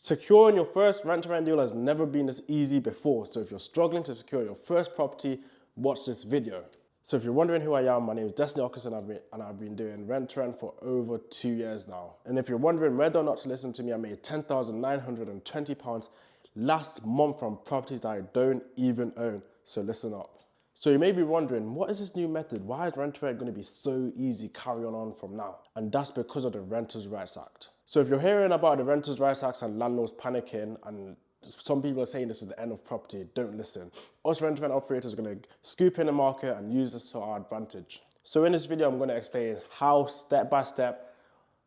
Securing your first rent-to-rent deal has never been this easy before, so if you're struggling to secure your first property, watch this video. So if you're wondering who I am, my name is Destiny Ockerson and I've been doing rent-to-rent for over 2 years now. And if you're wondering whether or not to listen to me, I made £10,920 last month from properties that I don't even own, so listen up. So you may be wondering, what is this new method? Why is rent-to-rent going to be so easy carrying on from now? And that's because of the Renters' Rights Act. So if you're hearing about the Renters' Rights Act and landlords panicking, and some people are saying this is the end of property, don't listen. Us rent-to-rent operators are going to scoop in the market and use this to our advantage. So in this video, I'm going to explain how, step by step,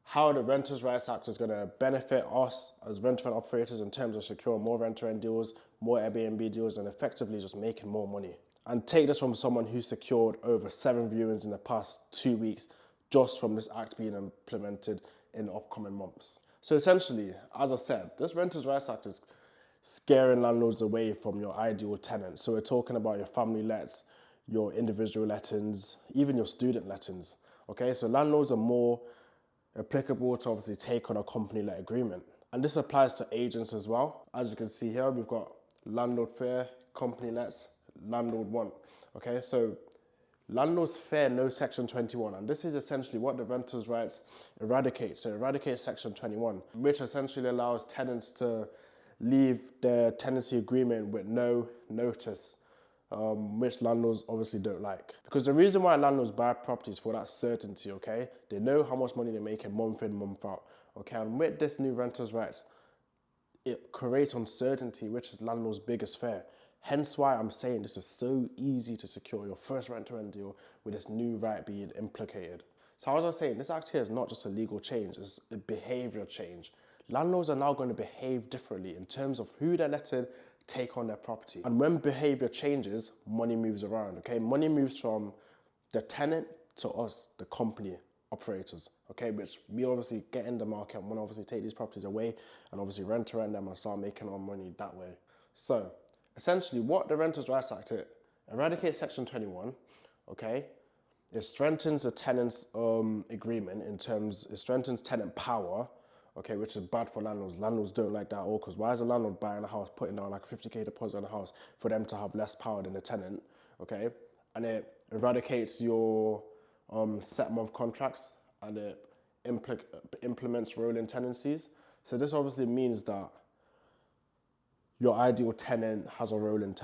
how the Renters' Rights Act is going to benefit us as rent-to-rent operators in terms of securing more rent-to-rent deals, more Airbnb deals, and effectively just making more money. And take this from someone who secured over 7 viewings in the past 2 weeks just from this act being implemented in the upcoming months. So essentially, as I said, this Renters' Rights Act is scaring landlords away from your ideal tenant. So we're talking about your family lets, your individual lettings, even your student lettings. Okay, so landlords are more applicable to obviously take on a company let agreement. And this applies to agents as well. As you can see here, we've got landlord fair, company lets, landlord want. Okay, so landlords fair no section 21, and this is essentially what the Renters' Rights eradicates. So it eradicates section 21, which essentially allows tenants to leave their tenancy agreement with no notice, which landlords obviously don't like. Because the reason why landlords buy properties for that certainty, okay? They know how much money they make month in, month out, okay? And with this new Renters' Rights, it creates uncertainty, which is landlords' biggest fear. Hence why I'm saying this is so easy to secure your first rent-to-rent deal with this new right being implicated. So as I was saying, this act here is not just a legal change, it's a behaviour change. Landlords are now going to behave differently in terms of who they're letting take on their property. And when behaviour changes, money moves around, okay? Money moves from the tenant to us, the company operators, okay? Which we obviously get in the market and want to obviously take these properties away and obviously rent-to-rent them and start making our money that way. So essentially, what the Renters' Rights Act, it eradicates section 21, okay? It strengthens the tenant's agreement in terms, it strengthens tenant power, okay, which is bad for landlords. Landlords don't like that at all, because why is a landlord buying a house, putting down like 50k deposit on a house for them to have less power than the tenant, okay? And it eradicates your set month contracts, and it implements rolling tenancies. So this obviously means that your ideal tenant has a rolling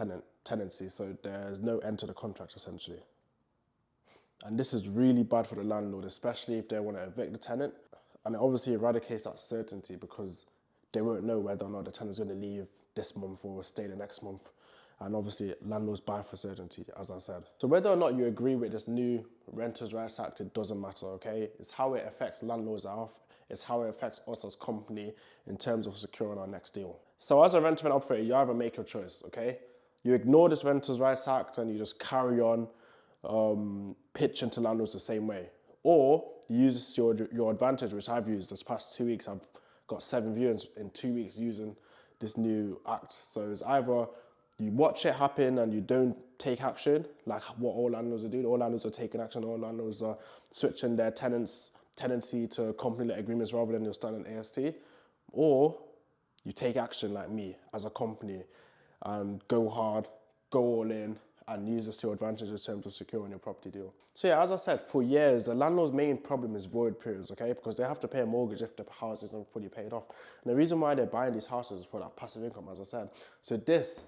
tenancy, so there's no end to the contract essentially. And this is really bad for the landlord, especially if they want to evict the tenant. And it obviously eradicates that certainty because they won't know whether or not the tenant's going to leave this month or stay the next month. And obviously landlords buy for certainty, as I said. So whether or not you agree with this new Renters' Rights Act, it doesn't matter, okay? It's how it affects landlords it's how it affects us as company in terms of securing our next deal. So as a rent-to-rent operator, you either make your choice, okay? You ignore this Renters' Rights Act and you just carry on pitching to landlords the same way. Or you use this to your advantage, which I've used this past 2 weeks. I've got 7 viewings in 2 weeks using this new act. So it's either you watch it happen and you don't take action, like what all landlords are doing. All landlords are taking action. All landlords are switching their tenancy to company-let agreements rather than your standard AST. Or you take action like me as a company and go hard, go all in, and use this to your advantage in terms of securing your property deal. So yeah, as I said, for years, the landlord's main problem is void periods, okay? Because they have to pay a mortgage if the house isn't fully paid off. And the reason why they're buying these houses is for that passive income, as I said. So this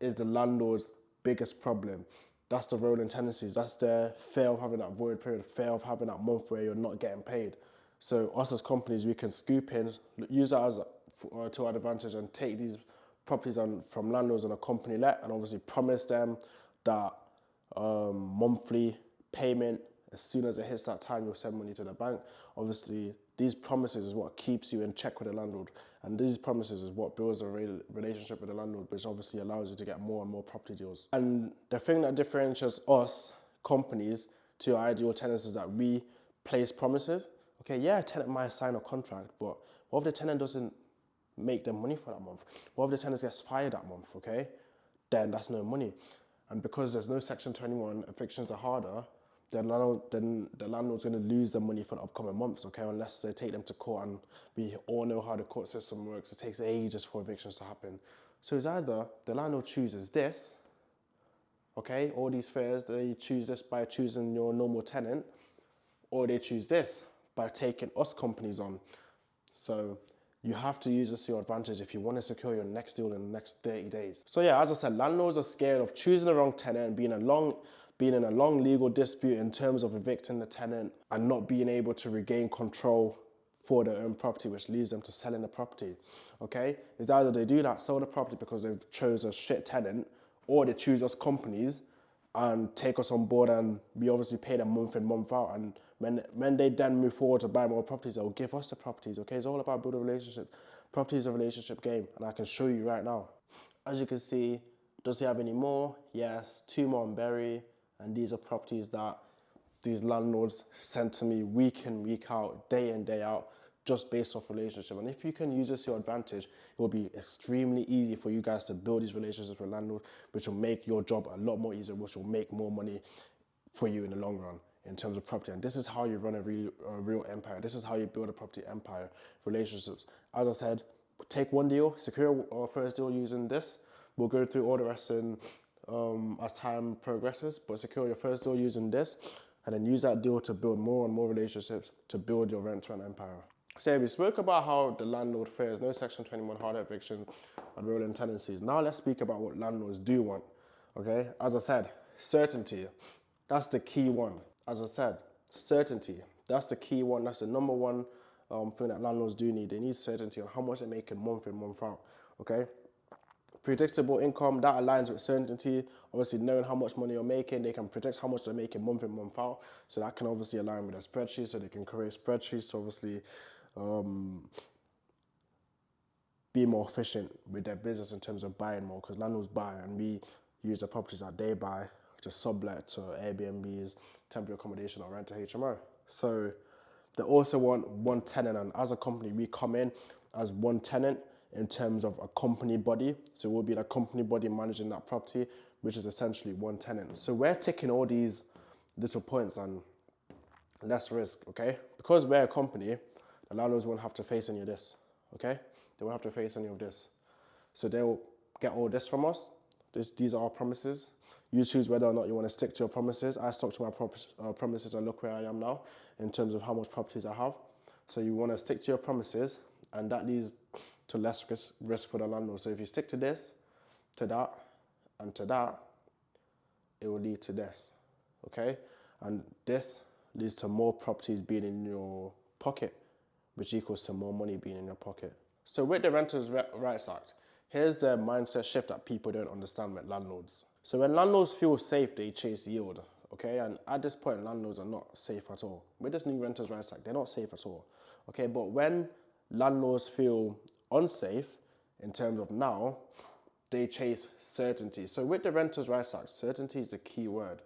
is the landlord's biggest problem. That's the rolling tenancies. That's the fear of having that void period, fear of having that month where you're not getting paid. So us as companies, we can scoop in, use that as to our advantage and take these properties from landlords on a company let and obviously promise them that monthly payment. As soon as it hits that time, you'll send money to the bank. Obviously, these promises is what keeps you in check with the landlord. And these promises is what builds a relationship with the landlord, which obviously allows you to get more and more property deals. And the thing that differentiates us, companies, to your ideal tenants is that we place promises. Okay, yeah, a tenant might sign a contract, but what if the tenant doesn't make them money for that month? What if the tenant gets fired that month, okay? Then that's no money. And because there's no section 21, evictions are harder, then the landlord's going to lose the money for the upcoming months, okay, unless they take them to court. And we all know how the court system works. It takes ages for evictions to happen. So it's either the landlord chooses this, okay, all these fares, they choose this by choosing your normal tenant, or they choose this by taking us companies on. So you have to use this to your advantage if you want to secure your next deal in the next 30 days. So yeah, as I said, landlords are scared of choosing the wrong tenant and being in a long legal dispute in terms of evicting the tenant and not being able to regain control for their own property, which leads them to selling the property, okay? It's either they do that, sell the property because they've chose a shit tenant, or they choose us companies and take us on board, and we obviously pay them month in, month out. And when they then move forward to buy more properties, they'll give us the properties, okay? It's all about building relationships. Property is a relationship game, and I can show you right now. As you can see, does he have any more? Yes, 2 more on Berry, and these are properties that these landlords send to me week in, week out, day in, day out, just based off relationship. And if you can use this to your advantage, it will be extremely easy for you guys to build these relationships with landlords, which will make your job a lot more easier, which will make more money for you in the long run in terms of property. And this is how you run a real empire. This is how you build a property empire, relationships. As I said, take one deal, secure our first deal using this. We'll go through all the rest as time progresses, but secure your first deal using this, and then use that deal to build more and more relationships to build your rent-to-rent empire. So we spoke about how the landlord fares, no Section 21 hard eviction and rolling tenancies. Now let's speak about what landlords do want, okay? As I said, certainty, that's the key one. As I said, certainty, that's the key one. That's the number one thing that landlords do need. They need certainty on how much they're making month in, month out, okay? Predictable income, that aligns with certainty. Obviously, knowing how much money you're making, they can predict how much they're making month in, month out. So that can obviously align with a spreadsheet, so they can create spreadsheets to obviously be more efficient with their business in terms of buying more, because landlords buy and we use the properties that they buy to sublet to Airbnbs, temporary accommodation, or rent to HMO. So they also want one tenant, and as a company, we come in as one tenant in terms of a company body. So we'll be the company body managing that property, which is essentially one tenant. So we're ticking all these little points and less risk, okay? Because we're a company, the landlords won't have to face any of this, okay? They won't have to face any of this. So they'll get all this from us. These are our promises. You choose whether or not you want to stick to your promises. I stuck to my promises and look where I am now in terms of how much properties I have. So you want to stick to your promises, and that leads to less risk for the landlord. So if you stick to this, to that, and to that, it will lead to this, okay? And this leads to more properties being in your pocket, which equals to more money being in your pocket. So with the Renters' Rights Act, here's the mindset shift that people don't understand with landlords. So when landlords feel safe, they chase yield, okay? And at this point, landlords are not safe at all. With this new Renters' Rights Act, they're not safe at all, okay? But when landlords feel unsafe, in terms of now, they chase certainty. So with the Renters' Rights Act, certainty is the key word,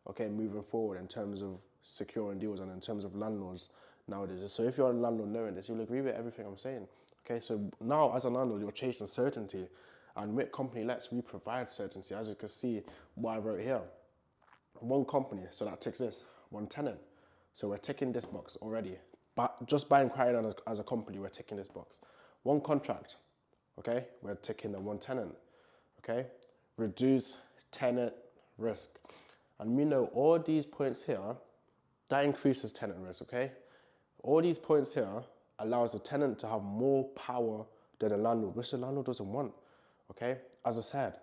okay, moving forward in terms of securing deals and in terms of landlords nowadays. So if you're a landlord knowing this, you'll agree with everything I'm saying, okay? So now as a landlord, you're chasing certainty. And with Company Let's, we provide certainty. As you can see, what I wrote here, one company, so that ticks this, one tenant. So we're ticking this box already. But just by inquiring as a company, we're ticking this box. One contract, okay? We're ticking the one tenant, okay? Reduce tenant risk. And we know all these points here, that increases tenant risk, okay? All these points here allows the tenant to have more power than the landlord, which the landlord doesn't want, okay? As I said,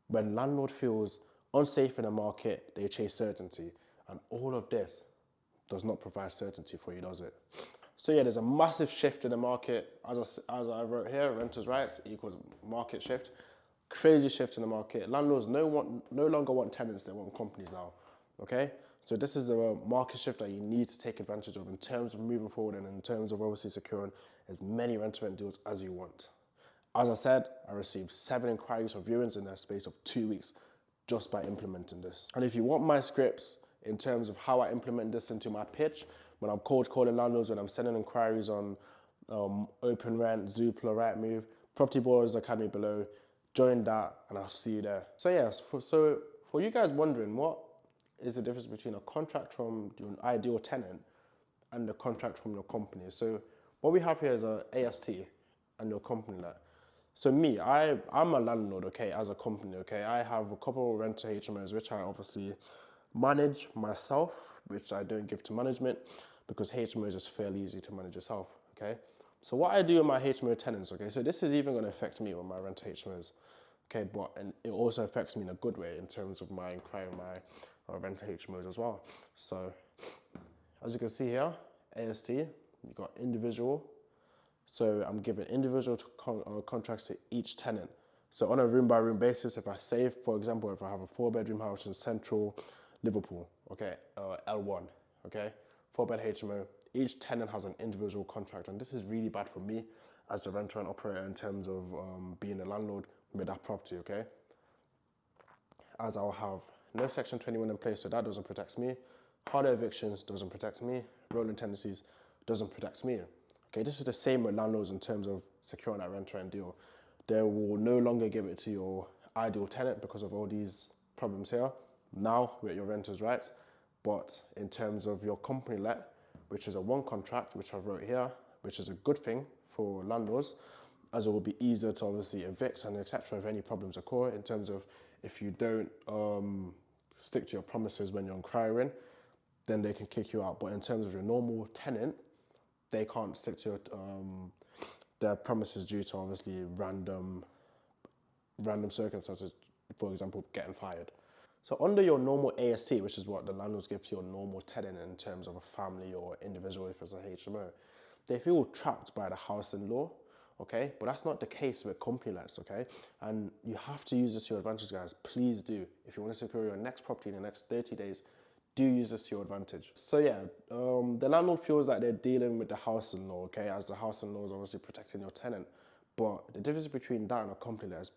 when landlord feels unsafe in the market, they chase certainty. And all of this does not provide certainty for you, does it? So yeah, there's a massive shift in the market. As I wrote here, renters' rights equals market shift. Crazy shift in the market. Landlords no longer want tenants, they want companies now, okay? So this is a market shift that you need to take advantage of in terms of moving forward and in terms of obviously securing as many rent-to-rent deals as you want. As I said, I received 7 inquiries for viewings in the space of 2 weeks just by implementing this. And if you want my scripts in terms of how I implement this into my pitch, when I'm cold calling landlords, when I'm sending inquiries on Open Rent, Zoopla, Rightmove, Property Borders Academy below, join that and I'll see you there. So yes, so for you guys wondering what is the difference between a contract from your ideal tenant and the contract from your company. So what we have here is a AST and your company let. So me, I'm a landlord, okay, as a company, okay. I have a couple of rental HMOs, which I obviously manage myself, which I don't give to management because HMOs is fairly easy to manage yourself, okay. So what I do with my HMO tenants, okay, so this is even going to affect me with my rental HMOs, okay, and it also affects me in a good way in terms of my inquiry my rental HMOs as well. So as you can see here, AST, you got individual. So I'm giving individual contracts to each tenant. So on a room by room basis, if I say, for example, if I have a 4-bedroom house in central Liverpool, okay, L1, okay, 4-bed HMO, each tenant has an individual contract. And this is really bad for me as a renter and operator in terms of being a landlord with that property, okay? As I'll have no Section 21 in place, so that doesn't protect me. Harder evictions doesn't protect me. Rolling tenancies doesn't protect me. Okay, this is the same with landlords in terms of securing that rent-to-rent deal. They will no longer give it to your ideal tenant because of all these problems here. Now with your renters' rights, but in terms of your company let, which is a one contract, which I wrote here, which is a good thing for landlords, as it will be easier to obviously evict and etc. if any problems occur in terms of if you don't stick to your promises when you're inquiring, then they can kick you out. But in terms of your normal tenant, they can't stick to their promises due to obviously random circumstances, for example, getting fired. So under your normal AST, which is what the landlords give to your normal tenant in terms of a family or individual if it's a HMO, they feel trapped by the housing law, okay? But that's not the case with company lets, okay? And you have to use this to your advantage, guys. Please do. If you want to secure your next property in the next 30 days, do use this to your advantage. So yeah, the landlord feels like they're dealing with the housing law, okay? As the housing law is obviously protecting your tenant. But the difference between that and a company let is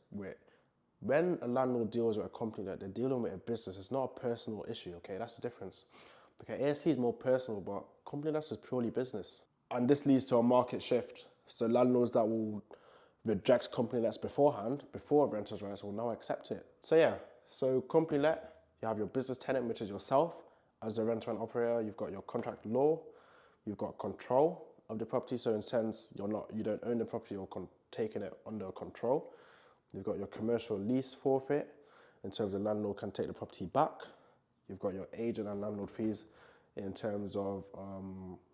when a landlord deals with a company let, they're dealing with a business. It's not a personal issue, okay? That's the difference. Okay, ASC is more personal, but company let is purely business. And this leads to a market shift. So landlords that will reject company lets beforehand, before renters' rights, will now accept it. So yeah, so company let, you have your business tenant, which is yourself. As a renter and operator, you've got your contract law, you've got control of the property. So in a sense, you don't own the property, you're taking it under control. You've got your commercial lease forfeit, in terms of landlord can take the property back. You've got your agent and landlord fees in terms of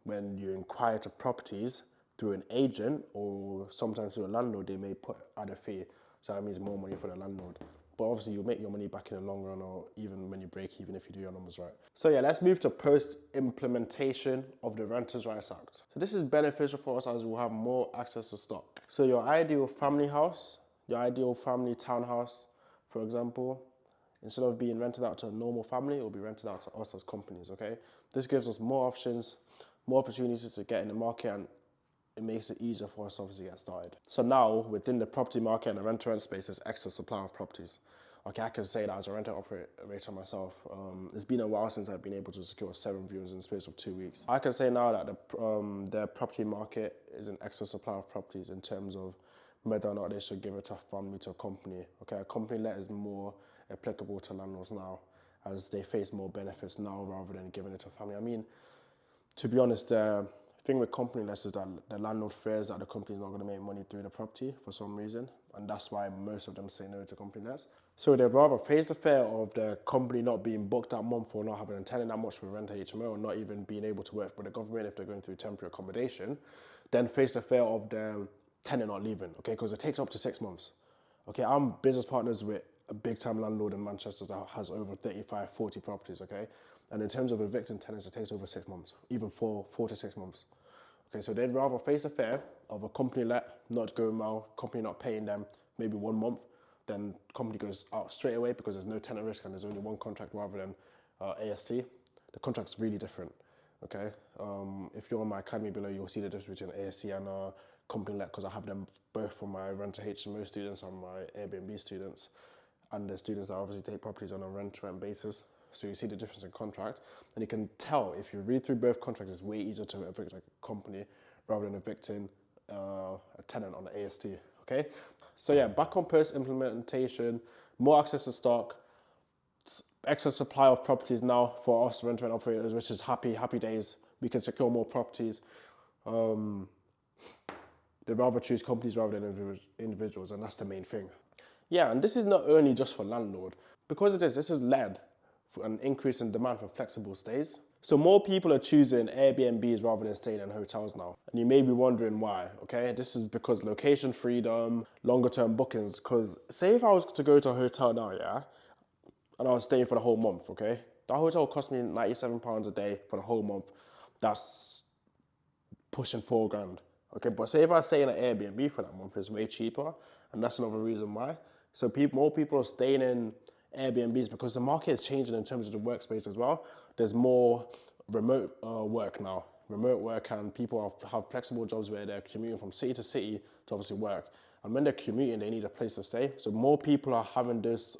when you inquire to properties through an agent or sometimes through a landlord, they may put add a fee. So that means more money for the landlord. But obviously you'll make your money back in the long run or even when you break even if you do your numbers right. So yeah, let's move to post-implementation of the Renters' Rights Act. So this is beneficial for us as we'll have more access to stock. So your ideal family house, your ideal family townhouse, for example, instead of being rented out to a normal family, it will be rented out to us as companies, okay? This gives us more options, more opportunities to get in the market, and it makes it easier for us to obviously get started. So now, within the property market and the rent-to-rent space, there's excess supply of properties. Okay, I can say that as a rental operator myself. It's been a while since I've been able to secure 7 viewings in the space of 2 weeks. I can say now that the property market is an excess supply of properties in terms of whether or not they should give it to a family, to a company. Okay, a company let is more applicable to landlords now as they face more benefits now rather than giving it to a family. I mean, to be honest, the thing with company lets is that the landlord fears that the company is not going to make money through the property for some reason, and that's why most of them say no to company lets. So they'd rather face the fear of the company not being booked that month or not having a tenant that much for rent HMO or not even being able to work with the government if they're going through temporary accommodation, than face the fear of the tenant not leaving, okay, because it takes up to 6 months. Okay, I'm business partners with a big time landlord in Manchester that has over 35, 40 properties, okay? And in terms of evicting tenants, it takes over 6 months, even 4 to 6 months. Okay, so they'd rather face the fear of a company let not going well, company not paying them maybe 1 month, then company goes out straight away because there's no tenant risk and there's only one contract rather than AST. The contract's really different, okay? If you're on my academy below, you'll see the difference between AST and company let because I have them both for my rent HMO students and my Airbnb students and the students that obviously take properties on a rent-to-rent basis. So you see the difference in contract and you can tell if you read through both contracts, it's way easier to evict a company rather than evicting a tenant on the AST, okay? So yeah, back on post-implementation, more access to stock, excess supply of properties now for us rent-to-rent operators, which is happy days. We can secure more properties. They rather choose companies rather than individuals, and that's the main thing. Yeah, and this is not only just for landlord. Because of this has led for an increase in demand for flexible stays. So more people are choosing Airbnbs rather than staying in hotels now. And you may be wondering why, okay? This is because location freedom, longer term bookings. Because say if I was to go to a hotel now, yeah, and I was staying for the whole month, okay? That hotel cost me £97 a day for the whole month. That's pushing £4,000. Okay, but say if I stay in an Airbnb for that month, it's way cheaper, and that's another reason why. So more people are staying in Airbnbs because the market is changing in terms of the workspace as well. There's more remote work now, and people have flexible jobs where they're commuting from city to city to obviously work. And when they're commuting, they need a place to stay. So more people are having this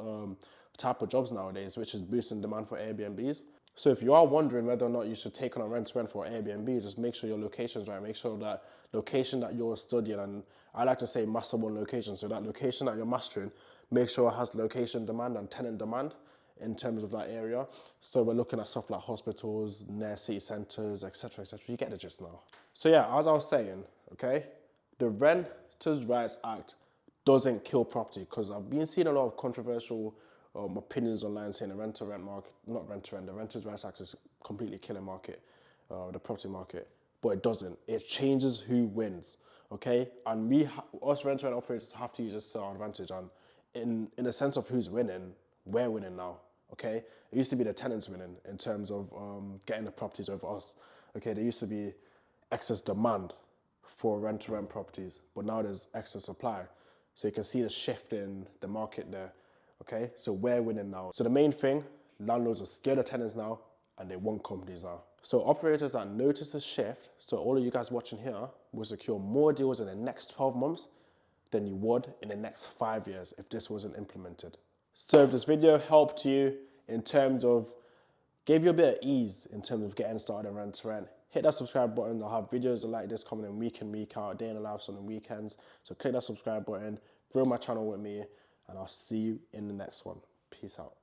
type of jobs nowadays, which is boosting demand for Airbnbs. So if you are wondering whether or not you should take on a rent-to-rent for Airbnb, just make sure your location's right. Make sure that location that you're studying, and I like to say master one location. So that location that you're mastering, make sure it has location demand and tenant demand in terms of that area. So we're looking at stuff like hospitals, near city centres, etc., etc. You get the gist now. So yeah, as I was saying, okay, the Renters' Rights Act doesn't kill property, because I've been seeing a lot of controversial opinions online saying the rent-to-rent market, not rent-to-rent, the Renters' Rights Act is completely killing the property market. But it doesn't. It changes who wins, okay? And us rent-to-rent operators have to use this to our advantage. And in the sense of who's winning, we're winning now, okay? It used to be the tenants winning in terms of getting the properties over us, okay? There used to be excess demand for rent-to-rent properties, but now there's excess supply. So you can see the shift in the market there, okay? So we're winning now. So the main thing, landlords are scared of tenants now, and they want companies now. So operators that notice the shift, so all of you guys watching here, will secure more deals in the next 12 months than you would in the next 5 years if this wasn't implemented. So if this video helped you in terms of, gave you a bit of ease in terms of getting started on rent-to-rent, hit that subscribe button. I'll have videos like this coming in week out, day in the life on the weekends. So click that subscribe button, grow my channel with me, and I'll see you in the next one. Peace out.